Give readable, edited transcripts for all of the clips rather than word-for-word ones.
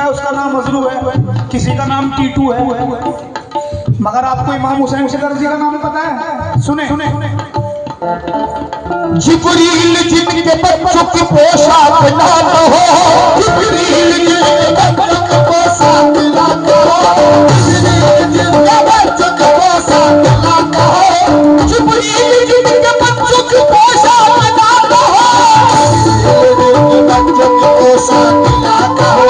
है उसका नाम मजरू है, किसी का नाम टीटू है, मगर आपको इमाम हुसैन शिकरजी का नाम पता है? सुने जिब्रील जिनके बच्चों की पोशाक लाल हो, जिब्रील जिनके बच्चों की पोशाक लाल हो, जिब्रील जिनके बच्चों की पोशाक लाल हो, जिब्रील जिनके बच्चों की पोशाक लाल हो, जिब्रील जिनके बच्चों की पोशाक लाल हो,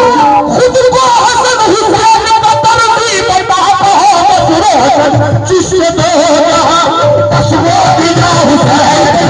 खुद को हसन हुसैन का तरतीब बाप हो, मसरूर हसन जिससे दो जहां मसरूर बिना हुसैन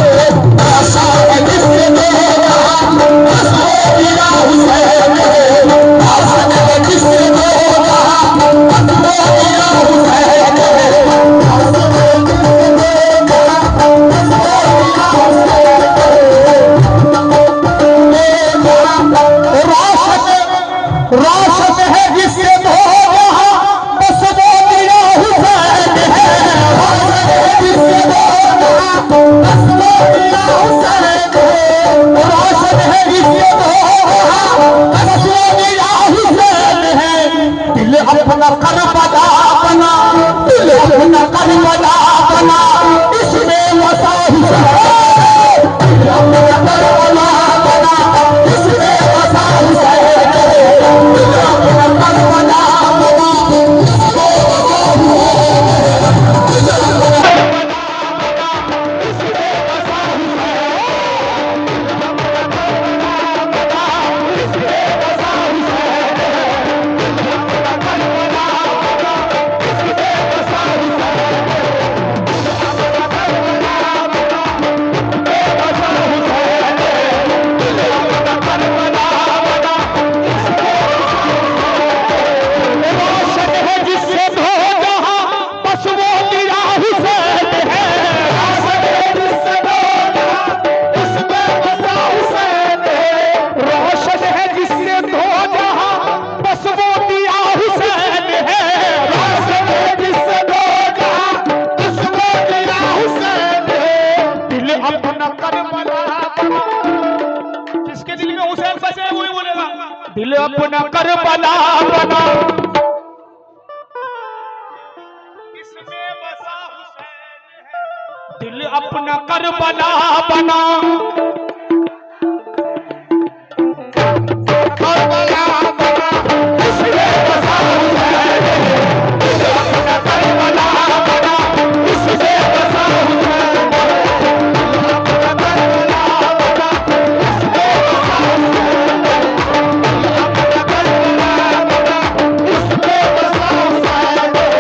दिल अपना करबला बना, इसमें बसा हुसैन है, दिल अपना करबला बना, करबला बना, इसमें बसा हुसैन है, दिल अपना करबला बना, इसमें बसा हुसैन है, दिल अपना करबला बना, इसमें बसा हुसैन है,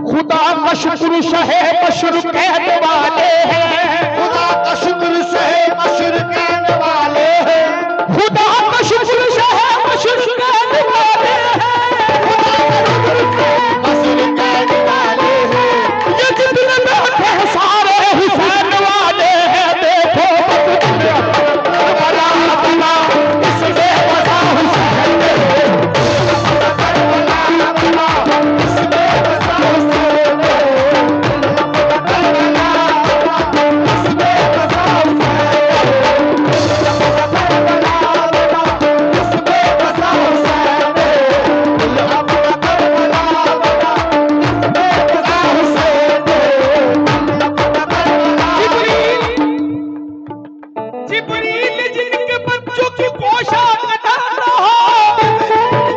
खुदा का शुक्र शहे मशर कहने वाले हैं, खुदा का शुक्र शहे मशर कहने वाले हैं, खुदा का शुक्र शहे मशर कहने वाले हैं, खुदा का शुक्र शहे मशर कहने वाले हैं, ये जितने बैठे हैं सारे हुसैन वाले हैं, देखो करबला बना, इसमें बसा हुसैन है, करबला बना, इसमें बसा हुसैन है, जिब्रील जिनके बच्चों की पोशाक लाता हो,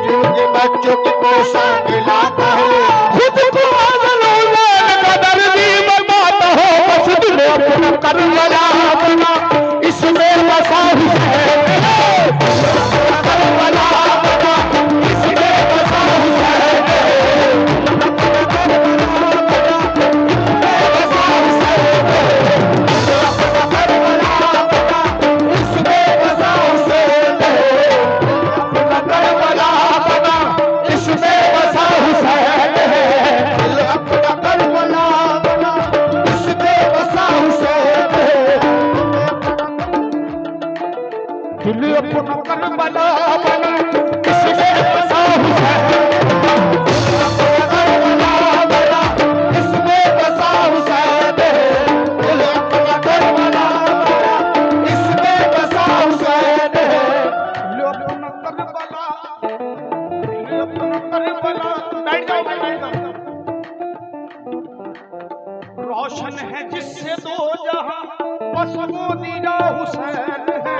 जिनके बच्चों की पोशाक लाता है, खुद को आज़लूल कदर भी बनाता हो, मस्जिद में अपना करबला बना, इसमें बसा हुसैन है, करबला बना, इसमें बसा हुसैन है, बसा हुसैन है, करबला बना, इसमें बसा हुसैन। बस वो दीदा हुसैन है।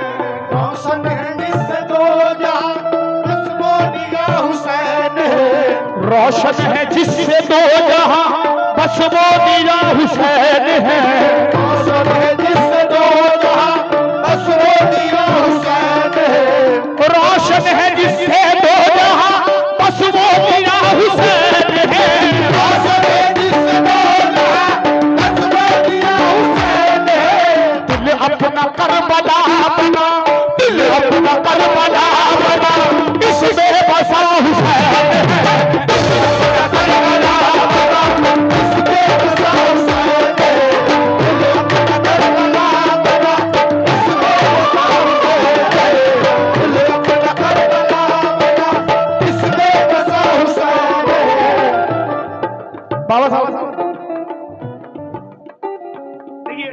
रोशन है जिससे दो जहां, बस वो दीदा हुसैन है। रोशन है जिससे दो जहां, बस वो दीदा हुसैन है। रोशन है जिससे दो जहां, बस वो दीदा हुसैन है। रोशन है जिससे दो जहां, बस वो दीदा हुसैन है। रोशन है जिससे दो जहां, बस वो दीदा हुसैन है। दिल अपना करबला बना, दिल अपना करबला बना, इसमें बसा हुसैन है। करबला बना, इसमें बसा हुसैन है। करबला बना, इसमें बसा हुसैन है। करबला बना, इसमें बसा हुसैन है। बाबा साहब देखिए,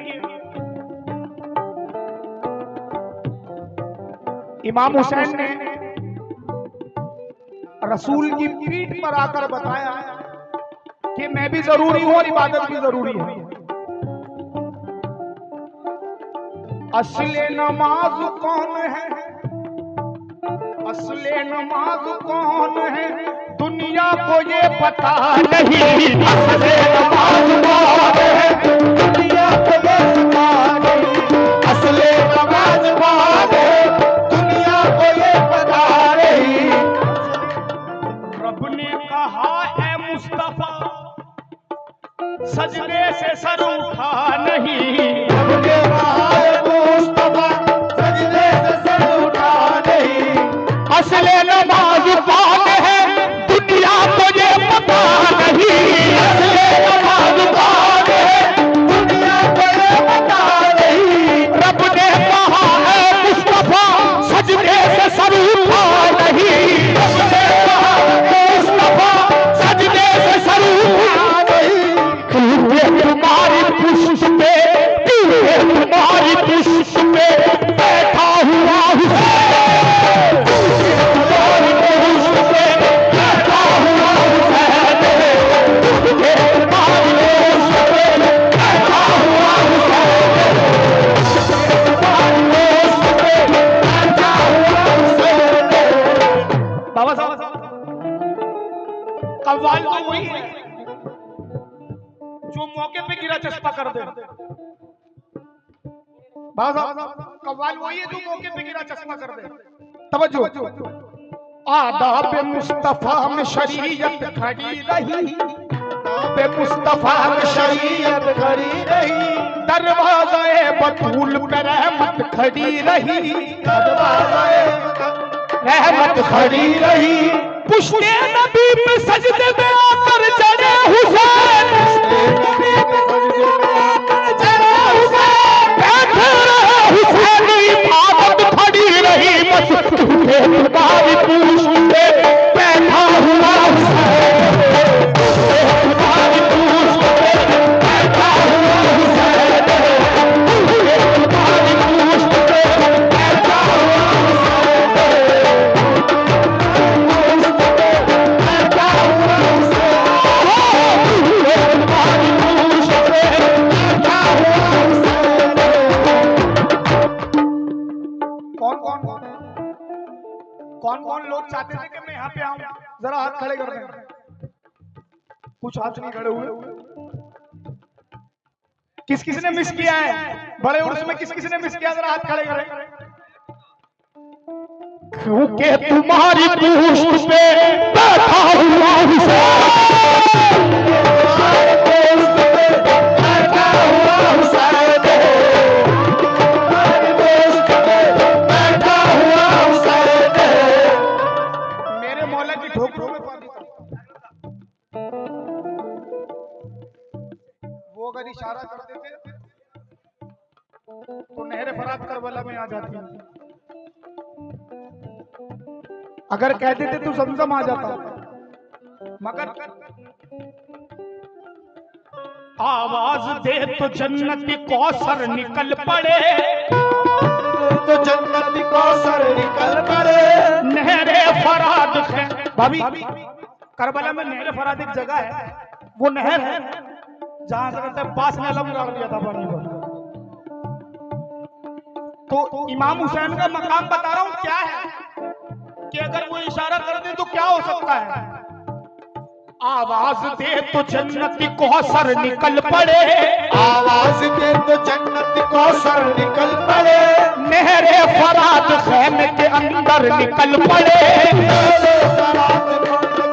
इमाम हुसैन ने रसूल की पीठ पर आकर बताया कि मैं भी जरूरी हूं और इबादत भी जरूरी है। असले नमाज कौन है, असले नमाज कौन है, दुनिया को ये पता नहीं असले नमाज कौन है, दुनिया को ये पता नहीं। असले नमाज कौन है, दुनिया को ये पता नहीं। रब ने कहा है मुस्तफा सजदे से सर उठा नहीं। रब ने कहा है मुस्तफा सजदे से सर उठा नहीं। असले नमाज कौन है, दुनिया को ये पता नहीं। असले नमाज कौन है, दुनिया को ये पता नहीं। रब ने कहा है मुस्तफा सजदे से सर उठा नहीं। रब ने कहा मुस्तफा सजदे से सर उठा नहीं। ये तुम्हारी पुष्प पे, ये तुम्हारी पुष्प पे बैठा हुआ हुसैन। तुम्हारी पुष्प पे बैठा हुआ हुसैन। ये तुम्हारी पुष्प पे बैठा हुआ हुसैन। तुम्हारी पुष्प पे बैठा हुआ हुसैन। बाबा साहब कव्वाल तो वही है जो मौके पे गिरा चस्पा कर दे। बाबा साहब कव्वाल वही है जो मौके पे गिरा चस्पा कर दे। तवज्जो, आदाब मुस्तफा में शरीयत खड़ी रही, आदाब मुस्तफा में शरीयत खड़ी रही। दरवाज़े बतूल पे रहमत खड़ी रही, दरवाज़े रहमत खड़ी रही। पुश्ते नबी पे सजदे में आकर चढ़े हुसैन। चढ़े हुसैन, बैठे रहे हुसैन, इबादत खड़ी रही। बस तुम्हें तुम्हारी पुष्प पे बैठा हुआ हुसैन। तुम्हारी पुष्प पे बैठा हुआ हुसैन। तुम्हारी पुष्प पे बैठा हुआ कौन कौन लोग चाहते थे कि मैं यहाँ पे आऊं? जरा हाथ खड़े कर दें। कुछ हाथ नहीं खड़े हुए। किस किस ने मिस किया है? बड़े उर्स में किस किस ने मिस किया? जरा हाथ खड़े करें। क्योंकि तुम्हारी पुष्प पे बैठा हुआ हुसैन। बैठा हुआ हुसैन। बैठा हुआ हुसैन। मेरे मौला की ठोकरों में पानी था। वो अगर इशारा कर देते तो नहर फरात करबला में आ जाती। अगर कह देते तो जमजम आ जाता। मगर आवाज दे तो जन्नत कौसर निकल पड़े, तो जन्नत कौसर निकल पड़े। नहरे फरात है। भाभी करबला में नहर फरात एक जगह है, वो नहर है जहां से कहते हैं बास ने अलम गाड़ दिया था पानी पर। तो इमाम हुसैन का मकाम बता रहा हूं क्या है कि अगर वो इशारा कर दे तो क्या हो सकता है। आवाज दे तो जन्नती कौसर निकल पड़े, आवाज दे तो जन्नत कौसर निकल पड़े, नहरे फरात खैमे के अंदर निकल पड़े, फरात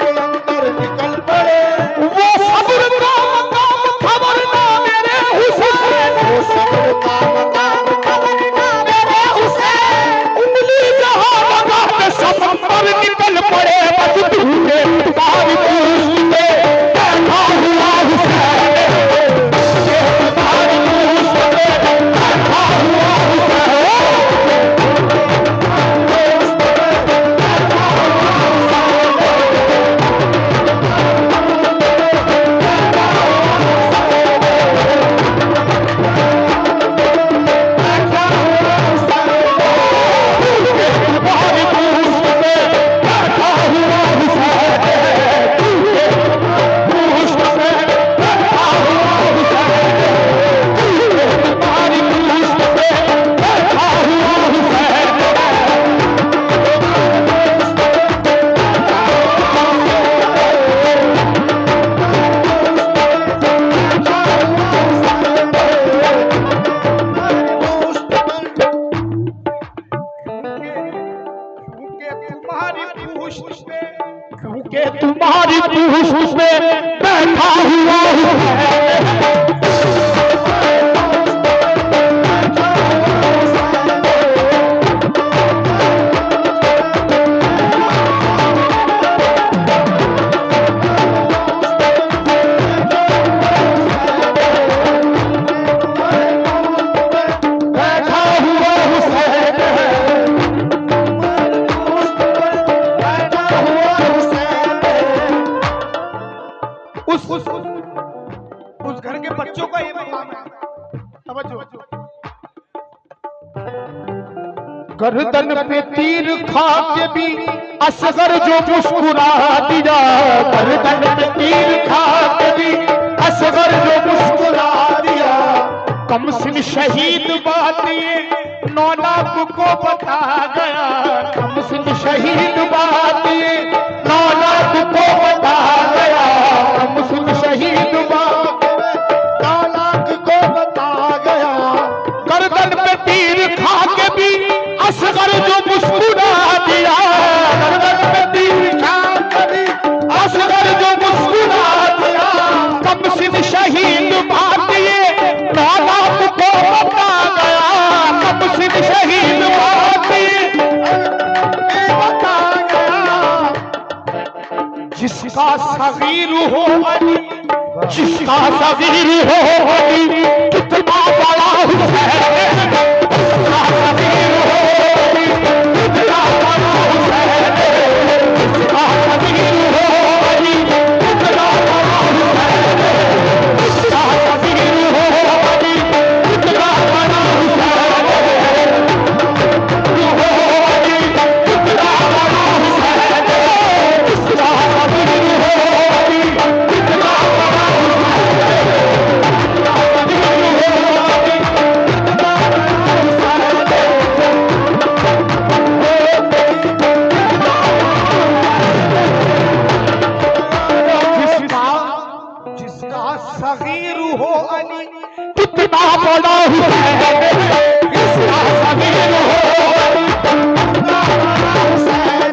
के अंदर निकल पड़े। वो सब्र का मकाम खबर ना मेरे हुसैन, वो सब्र का मकाम खबर ना मेरे हुसैन, उंगली जहां लगा के समंदर निकल पड़े, बस ढूंढे बारी पूछते बैठा हुआ हुसैन, ये बारी पूछते बैठा हुआ तुम्हारी पूछ में बैठा हुआ है। उस घर के बच्चों का ये मकाम है। तवज्जो। गर्दन पे तीर खा के भी असगर जो मुस्कुरा दिया, गर्दन पे तीर खा के भी असगर जो मुस्कुरा दिया, कमसिन शहीद बात ये नौलाख को बता गया, कमसिन शहीद बात ये नौलाख को बता गया, कमसिन शहीद बात नौलाख को बता गया। गर्दन पे तीर खा के भी असगर जो मुस्कुरा दिया, गर्दन पे तीर खा के भी असगर जो मुस्कुरा दिया, कमसिन शहीद बात ये नौलाख को बता गया, कमसिन शहीद बात ये बता गया। जिसका सगीर हो अली, जिसका सगीर हो अली, कितना बड़ा हुसैन, जिसका सगीर हो अली, कितना बड़ा हुसैन, जिसका सगीर हो अली, कितना बड़ा हुसैन, जिसका सगीर हो अली, कितना बड़ा हुसैन, हो अली, कितना बड़ा हुसैन, जिसका सगीर हो अली, कितना बड़ा जिसका सगीर हो अली, कितना बड़ा हुसैन, जिसका सगीर हो अली, कितना बड़ा हुसैन।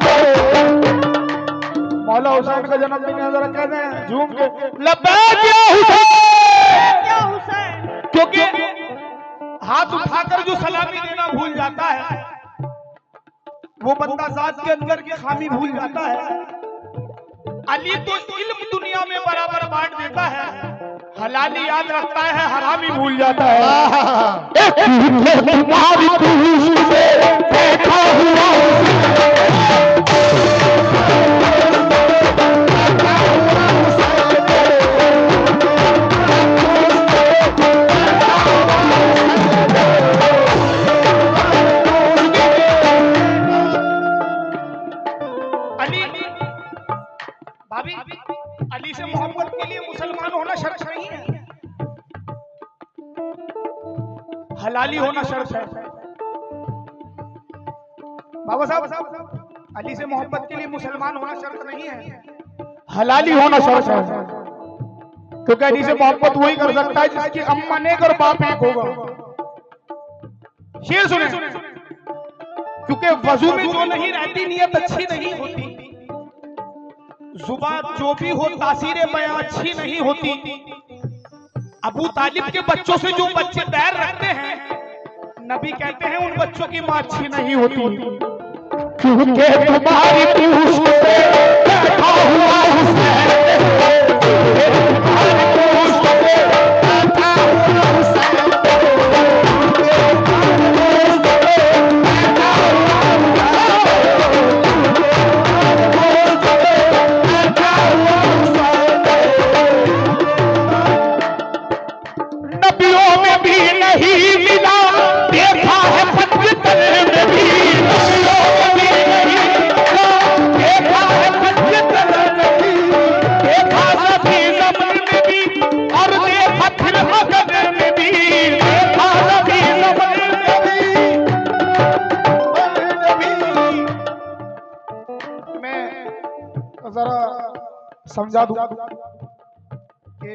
मौला हुसैन का जन्मदिन है, जरा कहते हैं झूम के लब्बैक या हुसैन, या हुसैन, क्योंकि हाथ उठाकर जो सलामी देना भूल जाता है वो बंदा जात के अंदर की खामी भूल जाता है। अली तो इल्म दुनिया में बराबर बांट देता है, हलाली याद रखता है, हरामी भूल जाता है। तुम्हारी पूछ से बैठा हुआ भाभी, अली से मोहब्बत के लिए मुसलमान होना शर्त नहीं है, हलाली होना शर्त है। बाबा साहब, अली से मोहब्बत के लिए मुसलमान होना शर्त नहीं है, हलाली होना शर्त है, क्योंकि अली से मोहब्बत वही कर सकता है जिसकी अम्मा नेक और बाप एक होगा। शेर सुने, क्योंकि वजू में जो नहीं रहती नियत अच्छी नहीं होती, जुबान जो भी हो तासीर बयां अच्छी नहीं होती। अबू तालिब के बच्चों से जो बच्चे बैर रखते हैं, नबी कहते हैं उन बच्चों की मां अच्छी नहीं होती। क्योंकि तुम्हारी पूछ पे बैठा हुआ हुसैन, तुम्हारी पूछ पे बैठा हुआ हुसैन, नबियों में भी नहीं मिला, देखा है पंजतन में भी, नबियों में भी नहीं मिला, देखा है पंजतन में भी, देखा सभी ज़मन में भी, और देखा फिर मगन में भी, देखा सभी ज़मन में भी। मैं जरा समझा दूं कि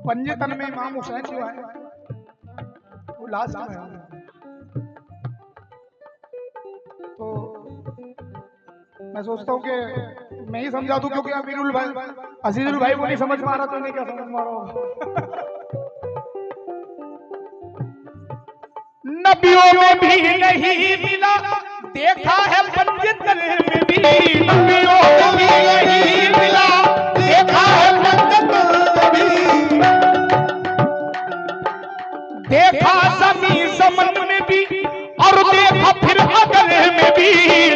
पंजतन में इमाम हुसैन जो है वो लास्ट में है, तो मैं सोचता हूँ कि मैं ही समझा दूं, क्योंकि अमीरुल भाई अजीजुल भाई को नहीं समझ में आ रहा, तो नहीं क्या समझ में आ रहा होगा। नबियों में भी नहीं मिला, देखा है पंजतन में भी, नबियों में भी नहीं मिला, देखा है पंजतन में भी, देखा सभी ज़मन में भी, और देखा फिर अगल में भी,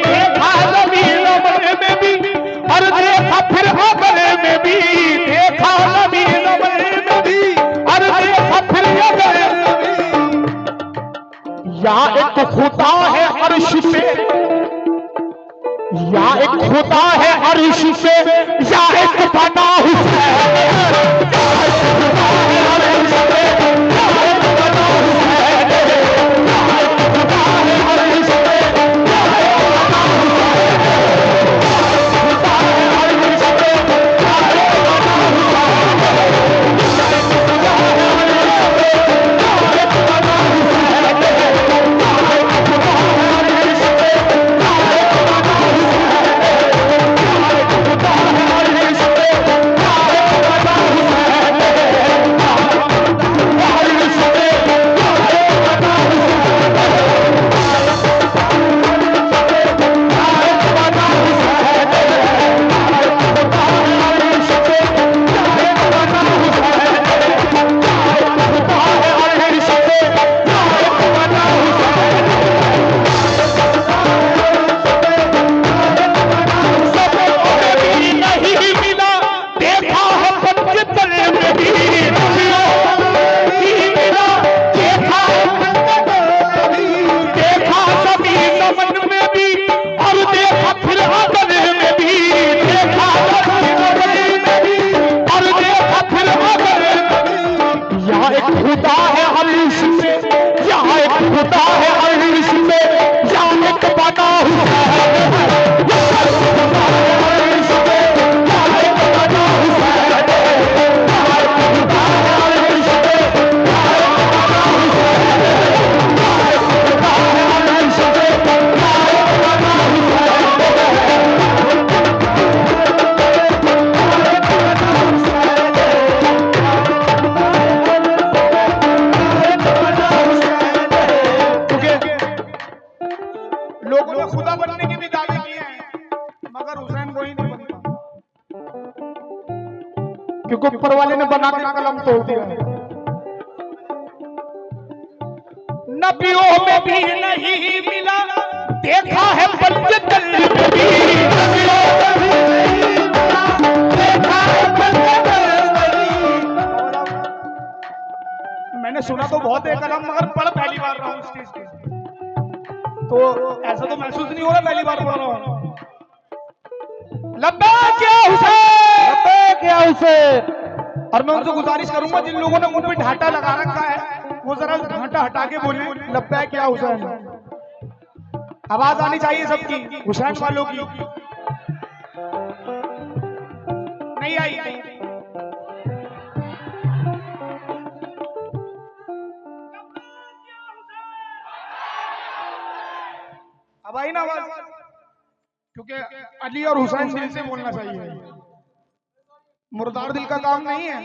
देखा सभी ज़मन में भी, और देखा फिर अगल में भी, देखा सभी ज़मन में भी, और देखा फिर अगल में भी। या एक खुदा है अर्श पे, या एक खुदा है अर्श पे, या एक बना हुसैन, या एक खुदा है अर्श पे, या एक बना हुसैन, या एक खुदा है अर्श पे, या एक बना हुसैन, या एक खुदा है अर्श पे, या एक बना हुसैन, या एक खुदा है अर्श पे, या एक बना हुसैन, या एक खुदा है अर्श पे, या एक बना हुसैन, या एक खुदा है अर्श पे, या एक बना हुसैन, क्योंकि ऊपर वाले ने बना के कलम तोड़ दिया। नबियों में भी नहीं मिला, देखा है पंजतन में भी, नबियों में भी नहीं मिला, देखा है पंजतन में भी। मैंने सुना तो बहुत है कलम, मगर पढ़ पहली बार रहा हूँ स्टेज पे, तो ऐसा तो महसूस नहीं हो रहा पहली बार पढ़ रहा हूँ। लब्बैक या हुसैन, लब्बैक या हुसैन। और मैं उनसे गुजारिश करूंगा जिन लोगों ने मुंह पे ढाटा लगा रखा है वो जरा ढाटा हटा के बोले लब्बैक या हुसैन। आवाज आनी चाहिए सबकी, हुसैन वालों की। नहीं आई? अब आई ना आवाज? क्योंकि अली और हुसैन दिल से बोलना चाहिए, मुर्दार दिल का काम नहीं है।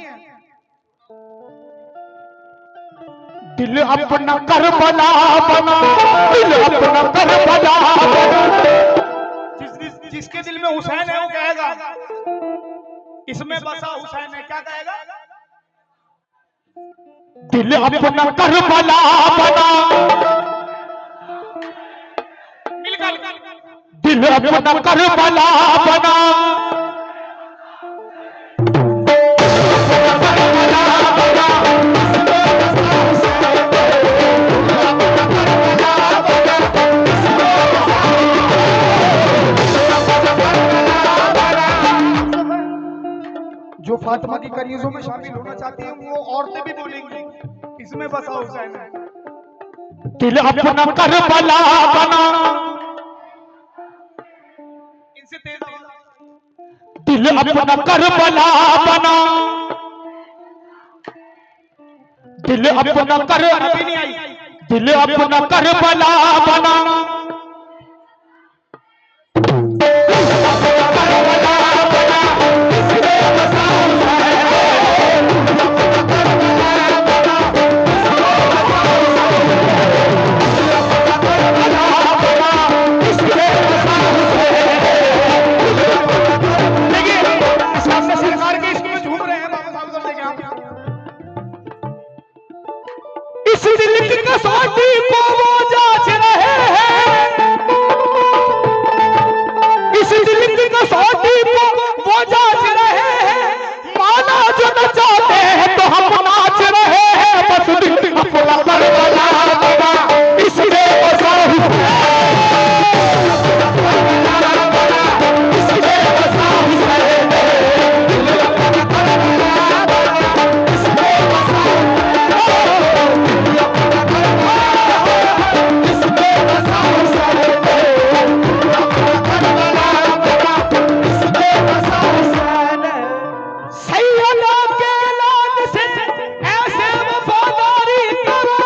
दिल अपना करबला बना, दिल अपना करबला बना। जिसके दिल में हुसैन है वो कहेगा इसमें बसा हुसैन है, क्या कहेगा? दिल अपना करबला बना, दिल अपना करबला बना। जो फातिमा की कनीजों में शामिल होना चाहती हैं वो औरतें भी बोलेंगी इसमें बसा हुसैन है। दिल अपना करबला बना, इनसे तेज आवाज। दिल अपना करबला बना, दिल अपना कर, अभी नहीं आई। दिल अपना करबला बना। इस दिल की कसौटी को वो जांच रहे हैं, इस दिल की कसौटी को वो जांच रहे हैं। माना जो न चाहते हैं तो हम नाच रहे हैं। बस दिल अपना करबला बना, इसलिए बसा हुसैन, इसलिए बसा हुसैन, इसलिए बसा सैयदा के लाल से ऐसे वफादारी करो,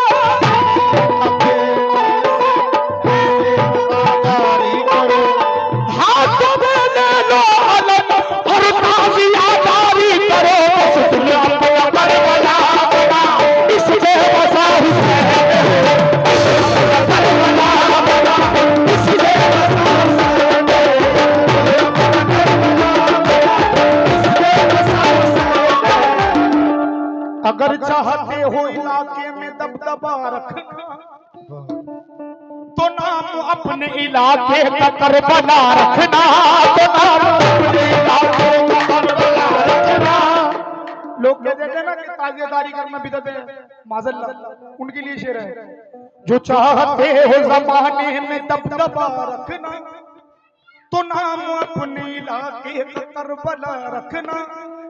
हाथों में ले लो अलग और ताज़ियादारी करो। बस दिल अपना करबला बना, इसलिए बसा हुसैन, करबला बना, इसलिए बसा हुसैन, इसलिए बसा हुसैन। अगर चाहते हो इलाके में दबदबा रखना तो नाम अपने इलाके का करबला रखना, तो नाम अपने इलाके का करबला रखना। लोग कह देते हैं ना कि ताज़ियादारी करना बिदअत है, माज़ल्ला, उनके लिए शेर है। जो चाहते हो जमाने में दबदबा रखना तो नाम अपने इलाके का करबला रखना।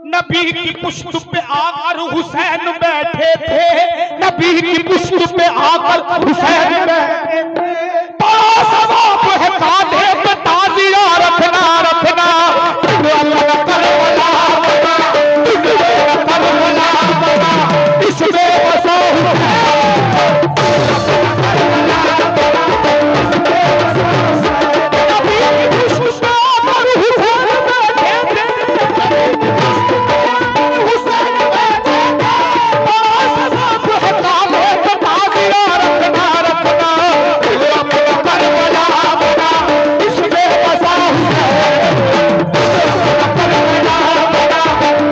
नबी की पुश्त पे आकर हुसैन बैठे थे, नबी की पुश्त पे आकर हुसैन बैठे थे। बड़ा सवाब है कांधे पे ताज़िया रखना, रखना। अल्लाह करबला बना, करबला बना, इसमें बसा हुसैन, नबी की पुश्त पे आकर हुसैन बैठे थे, हुसैन बैठे थे। बड़ा सवाब है कांधे पे ताज़िया रखना, रखना। करबला बना, इसमें बसा हुसैन, करबला बना,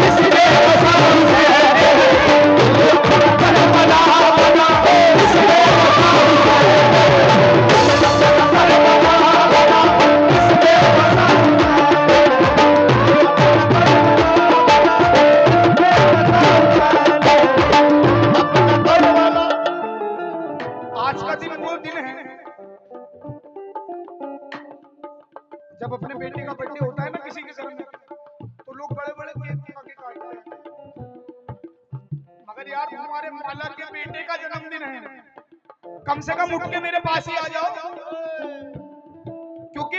इसमें बसा हुसैन, करबला बना, इसमें बसा हुसैन, करबला बना, इसमें बसा आज का दिन वो दिन है जब अपने बेटे का बर्थडे होता है ना किसी के घर में, तो लोग बड़े बड़े केक आगे काटते हैं। मगर यार तुम्हारे मौला के बेटे का जन्मदिन है, कम से कम उठ के मेरे पास ही आ जाओ।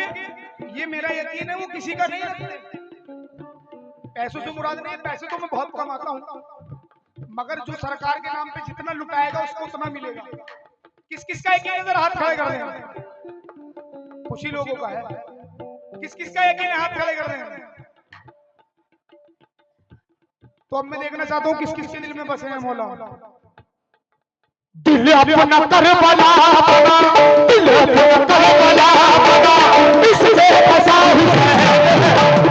क्योंकि ये मेरा यकीन है वो किसी का नहीं रखते। पैसों से मुराद नहीं है, पैसे तो मैं बहुत कमाता हूँ, मगर जो सरकार के नाम पे जितना लुटाएगा उसको उतना मिलेगा। किस किस का यकीन अगर हाथ खड़े कर दें? कुछ ही लोगों का है। किस किस का यकीन है? हाथ खड़े कर दें। तो अब मैं देखना चाहता हूँ किस किस के दिल में बसे हैं मौला। दिल अपना करबला बना, दिल अपना करबला बना, इसमें बसा हुसैन।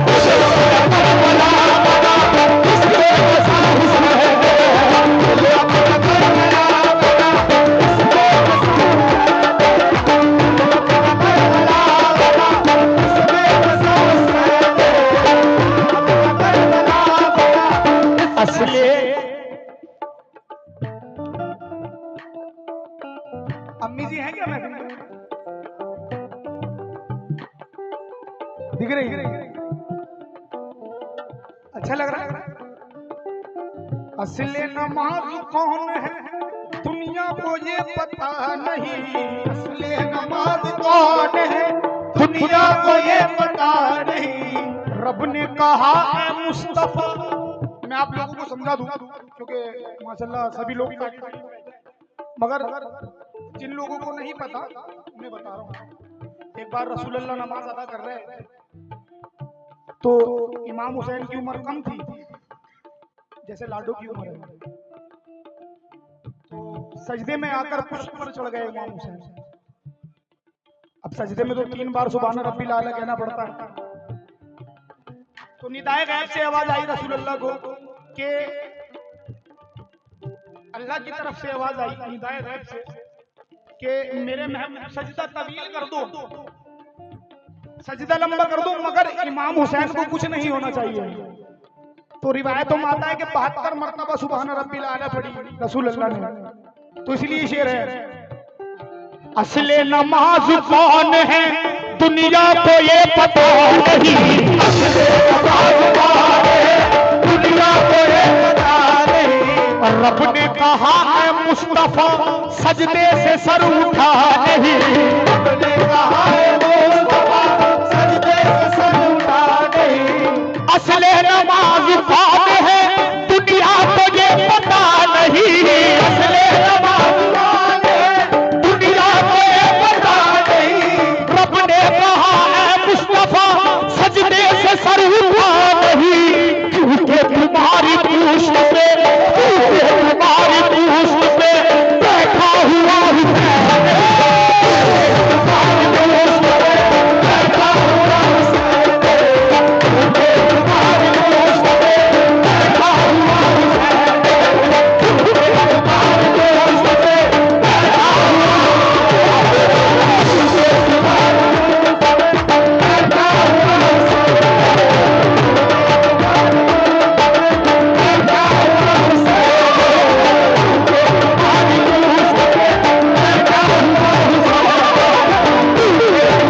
दिल अपना करबला बना, इसमें बसा हुसैन। दिल अपना करबला बना, इसमें बसा हुसैन। असली अम्मी जी हैं क्या? मैं दिख रही? अच्छा लग रहा है। असले नमाज कौन है दुनिया को ये पता नहीं। असले नमाज कौन है दुनिया को ये पता नहीं। रब ने कहा है मुस्तफा, मैं आप लोगों को समझा दूं क्योंकि माशाल्लाह सभी लोग, मगर जिन लोगों को नहीं पता उन्हें बता रहा हूँ। एक बार रसूलुल्लाह नमाज अदा कर रहे हैं तो इमाम हुसैन की उम्र कम थी, जैसे लाडो की उम्र है। तो सजदे में आकर पुष्प पर चढ़ गए इमाम हुसैन। अब सजदे में तो 3 बार सुभान रब्बिल आला कहना पड़ता है। तो निदाए गैब से आवाज आई रसूलुल्लाह को कि अल्लाह की तरफ से आवाज आई निदाए गैब से कि मेरे महबूब सजदा तवील कर दो, सजदा लंबा कर दो, मगर इमाम हुसैन को कुछ नहीं होना चाहिए। तो रिवायतों में आता है कि 72 मरतबा सुभान रब्बिल आला पढ़ी रसूलुल्लाह ने। तो इसलिए शेर है, असले नमाज कौन है दुनिया को ये पता नहीं। असले नमाज कौन है दुनिया को ये पता नहीं। और रब ने कहा है मुस्तफा सजदे से सर उठा नहीं। रब ने कहा है मुस्तफा सजदे से सर उठा नहीं। असले नमाज कौन है दुनिया को ये पता नहीं। असले नमाज कौन है दुनिया को ये पता नहीं। रब ने कहा है मुस्तफा सजदे से सर उठा नहीं। क्योंकि तुम्हारी पूछ पे, क्योंकि तुम्हारी पूछ पे बैठा हुआ हुसैन। तुम्हारी पूछ पे बैठा हुआ हुसैन। क्योंकि तुम्हारी पूछ पे बैठा हुआ हुसैन। क्योंकि तुम्हारी पूछ पे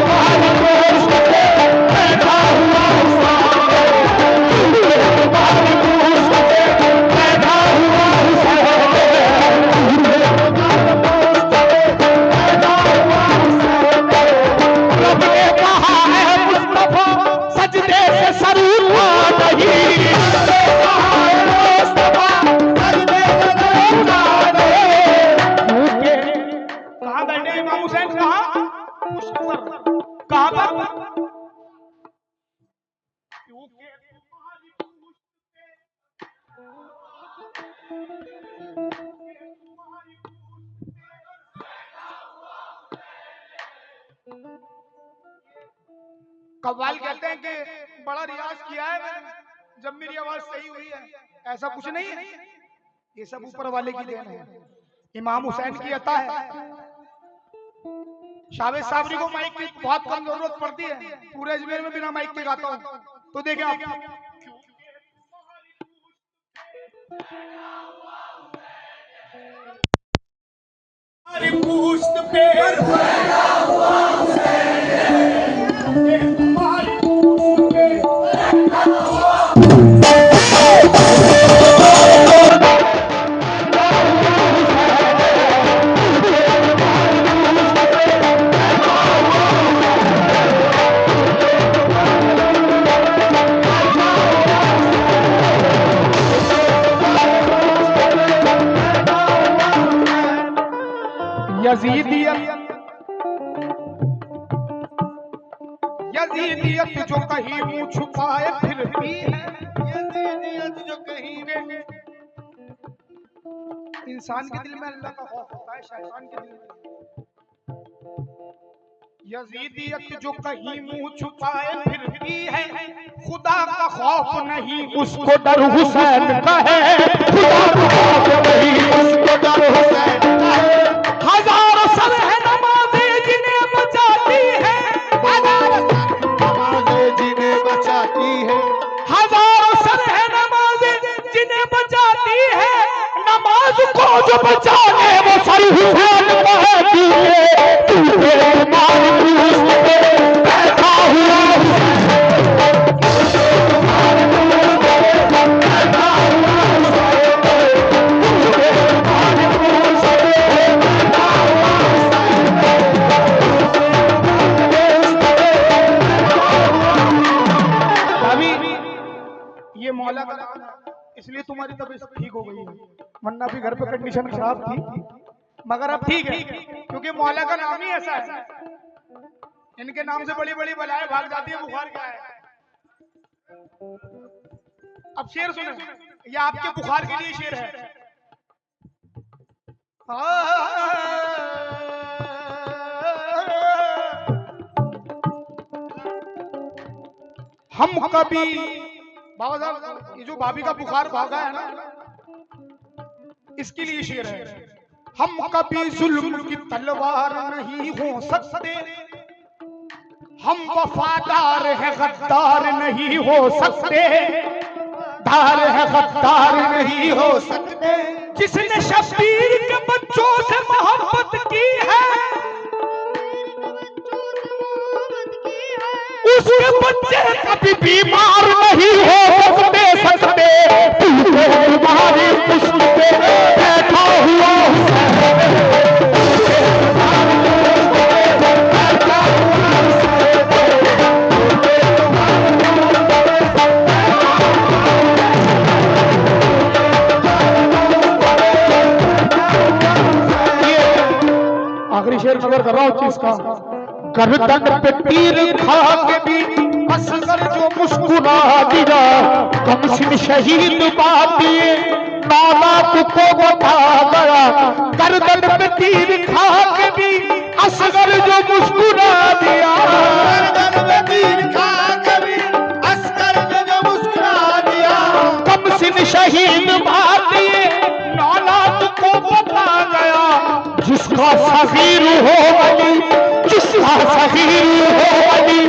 बैठा हुआ कव्वाल कहते हैं कि बड़ा रियाज किया है मैंने, जब मेरी आवाज सही हुई है। ऐसा कुछ नहीं है, ये सब ऊपर वाले की देन है, इमाम हुसैन की अता है। शावेद साबरी को माइक की बहुत कम जरूरत पड़ती है, पूरे अजमेर में बिना माइक के गाता हूँ। तो देखें आप, पूछत पे कहीं मुंह छुपाए फिरती है। जो कहीं इंसान के दिल में अल्लाह का खौफ होता है, शैतान के दिल में यजीदियत जो कहीं मुंह छुपाए फिरती है, खुदा का खौफ नहीं उसको डर हुसैन का है, खुदा का खौफ नहीं उसको डर हुसैन का है। हजारों सर है नमाज़ें जिन्हें बचाती है, नमाज़ें जिन्हें बचाती है, हजारों सर है नमाज़ें जिन्हें बचाती है। नमाज को जो बचाने वो सर हुसैन का है। तूने ईमान पे बैठा हुआ ये मौला का नाम है, इसलिए तुम्हारी तबीयत ठीक हो गई है, वरना भी घर पे कंडीशन खराब थी, मगर अब ठीक है, क्योंकि मौला का नाम ही ऐसा है। इनके नाम से बड़ी बड़ी बलाएं भाग जाती है, बुखार क्या है। अब शेर सुने, ये आपके बुखार के लिए शेर है। हम कभी बाबा साहब, ये जो भाभी का बुखार भागा है ना, इसके लिए शेर है। हम कभी जुल्म की तलवार नहीं हो सकते, हम वफादार है गद्दार नहीं हो सकते, दार है गद्दार नहीं हो सकते। जिसने शब्बीर के बच्चों से मोहब्बत की है, उसके बच्चे कभी बीमार नहीं हो सकते। तुम्हारी पुष्प पे बैठा हुआ आखिरी शेर नजर कर रहा हूँ चीज का। गर्दन पे तीर खा के भी असगर जो मुस्कुरा दिया, कमसिन शहीद बातिए नालात को बता गया। गर्दन पे तीर खा के भी असगर जो मुस्कुरा दिया, गर्दन में तीर खा के भी अस्कर ने जो मुस्कुरा दिया। कमसिन शहीद बातिए नालात को बता गया। जिसका सगीर हो अली, जिसका सगीर हो अली,